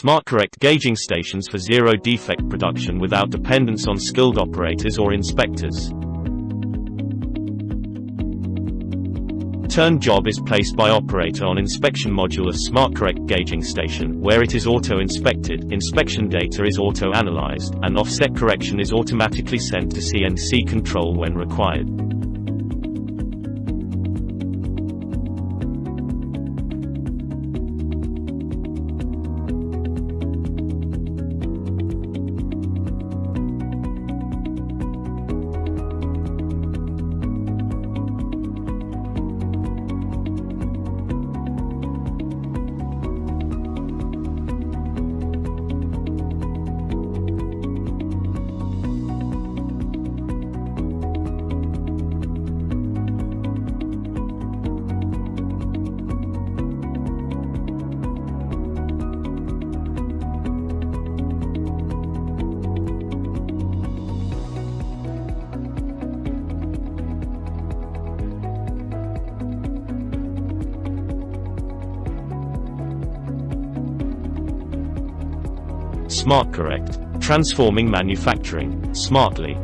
SmartCorrect gauging stations for zero defect production without dependence on skilled operators or inspectors. Turn job is placed by operator on inspection module of SmartCorrect gauging station, where it is auto-inspected, inspection data is auto-analyzed, and offset correction is automatically sent to CNC control when required. SmartCorrect, transforming manufacturing smartly.